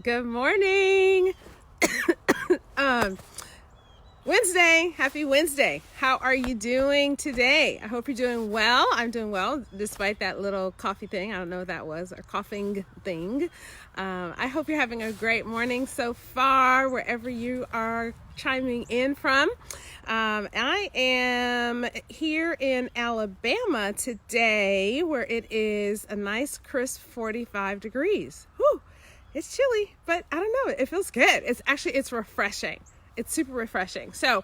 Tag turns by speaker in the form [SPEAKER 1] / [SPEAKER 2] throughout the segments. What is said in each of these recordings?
[SPEAKER 1] Good morning. Wednesday. Happy Wednesday. How are you doing today? I hope you're doing well. I'm doing well despite that little coffee thing. I don't know what that was, or coughing thing. I hope you're having a great morning so far, wherever you are chiming in from. I am here in Alabama today, where it is a nice crisp 45 degrees. Whew. It's chilly, but I don't know. It feels good. It's refreshing. It's super refreshing. So,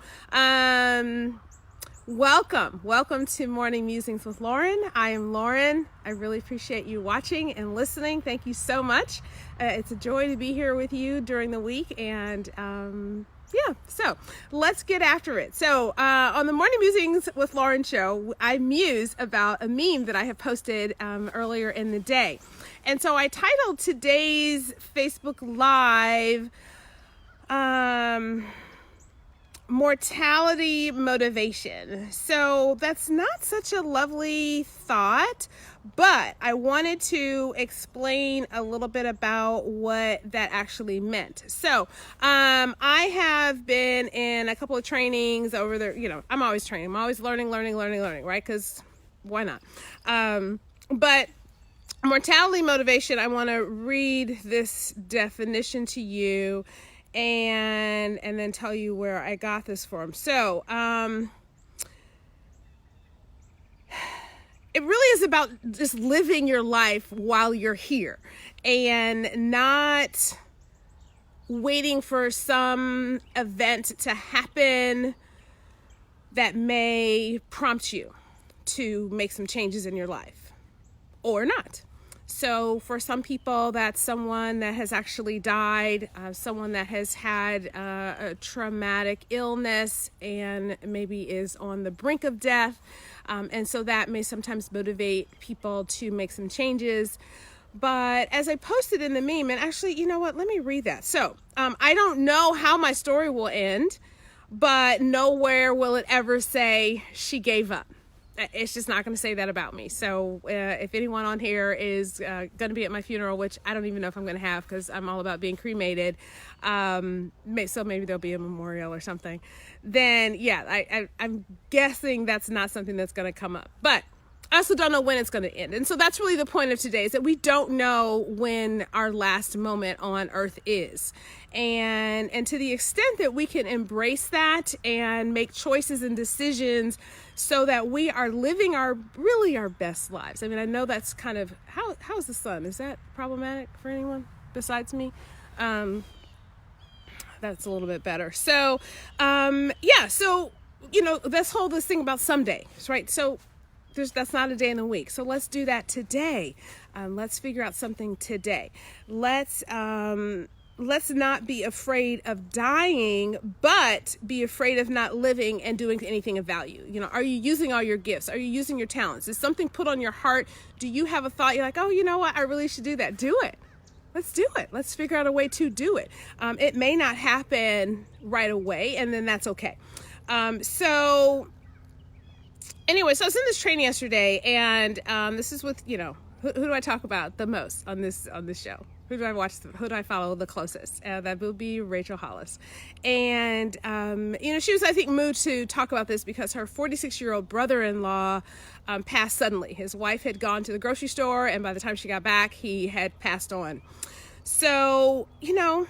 [SPEAKER 1] welcome to Morning Musings with Lauryn. I am Lauryn. I really appreciate you watching and listening. Thank you so much. It's a joy to be here with you during the week, and so let's get after it. So on the Morning Musings with Lauryn show, I muse about a meme that I have posted earlier in the day. And so I titled today's Facebook Live, Mortality Motivation. So that's not such a lovely thought, but I wanted to explain a little bit about what that actually meant. So I have been in a couple of trainings over there. You know, I'm always training. I'm always learning, right? Because why not? But mortality motivation, I want to read this definition to you and then tell you where I got this from. So, it really is about just living your life while you're here and not waiting for some event to happen that may prompt you to make some changes in your life or not. So for some people, that's someone that has actually died, someone that has had a traumatic illness and maybe is on the brink of death. And so that may sometimes motivate people to make some changes. But as I posted in the meme, and actually, you know what, let me read that. So I don't know how my story will end, but nowhere will it ever say she gave up. It's just not going to say that about me. So if anyone on here is going to be at my funeral, which I don't even know if I'm going to have because I'm all about being cremated, so maybe there'll be a memorial or something, then yeah, I'm guessing that's not something that's going to come up. But I also don't know when it's going to end. And so that's really the point of today, is that we don't know when our last moment on earth is. And to the extent that we can embrace that and make choices and decisions so that we are living our best lives. I mean, I know that's kind of, how's the sun? Is that problematic for anyone besides me? That's a little bit better. So, so, you know, this thing about someday, right? So that's not a day in the week. So let's do that today. Let's figure out something today. Let's not be afraid of dying, but be afraid of not living and doing anything of value. You know, are you using all your gifts? Are you using your talents? Is something put on your heart? Do you have a thought? You're like, oh, you know what? I really should do that. Do it. Let's do it. Let's figure out a way to do it. It may not happen right away, and then that's okay. Anyway, so I was in this training yesterday, and this is with, you know, who do I talk about the most on this show? Who do I watch? Who do I follow the closest? That will be Rachel Hollis. And, she was, I think, moved to talk about this because her 46-year-old brother-in-law passed suddenly. His wife had gone to the grocery store, and by the time she got back, he had passed on. So, you know,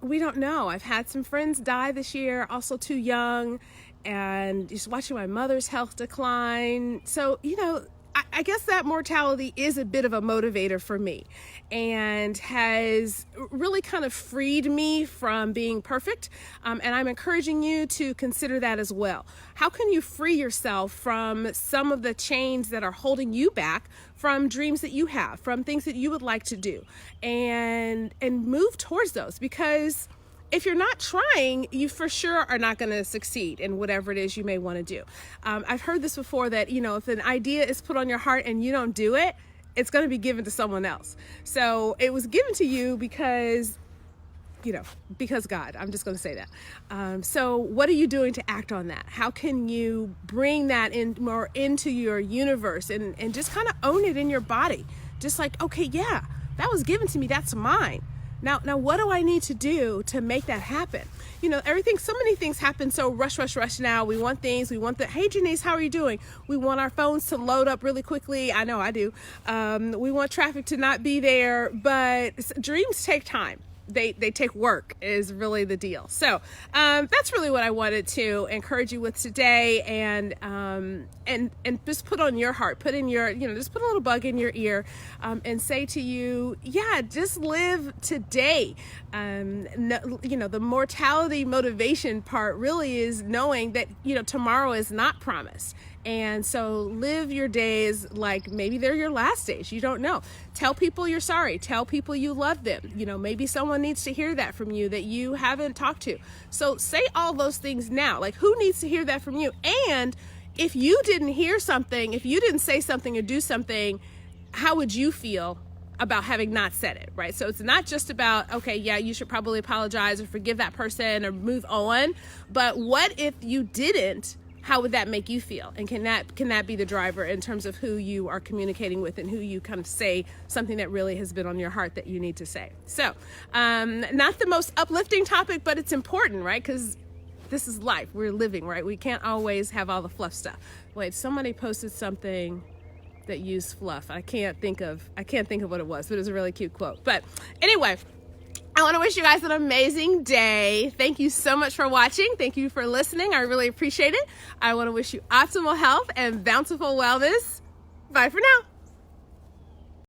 [SPEAKER 1] we don't know. I've had some friends die this year, also too young, and just watching my mother's health decline. So, you know, I guess that mortality is a bit of a motivator for me and has really kind of freed me from being perfect. And I'm encouraging you to consider that as well. How can you free yourself from some of the chains that are holding you back from dreams that you have, from things that you would like to do, and move towards those? Because if you're not trying, you for sure are not going to succeed in whatever it is you may want to do. I've heard this before, that, you know, if an idea is put on your heart and you don't do it, it's going to be given to someone else. So it was given to you because God. I'm just going to say that. So what are you doing to act on that? How can you bring that in more into your universe and just kind of own it in your body? Just like, okay, yeah, that was given to me. That's mine. Now what do I need to do to make that happen? You know, so many things happen so rush now. We want things, hey Janice, how are you doing? We want our phones to load up really quickly. I know I do. We want traffic to not be there, but dreams take time. They take work is really the deal. So that's really what I wanted to encourage you with today, and just put on your heart, just put a little bug in your ear, and say to you, yeah, just live today. The mortality motivation part really is knowing that tomorrow is not promised. And so live your days like maybe they're your last days. You don't know. Tell people you're sorry. Tell people you love them. Maybe someone needs to hear that from you that you haven't talked to. So say all those things now. Like, who needs to hear that from you? And if you didn't hear something, if you didn't say something or do something, how would you feel about having not said it, right? So it's not just about, okay, yeah, you should probably apologize or forgive that person or move on. But what if you didn't? How would that make you feel? And can that be the driver in terms of who you are communicating with and who you kind of say something that really has been on your heart that you need to say? So, not the most uplifting topic, but it's important, right? Because this is life. We're living, right? We can't always have all the fluff stuff. Wait, somebody posted something that used fluff. I can't think of what it was, but it was a really cute quote. But anyway, I want to wish you guys an amazing day. Thank you so much for watching. Thank you for listening. I really appreciate it. I want to wish you optimal health and bountiful wellness. Bye for now.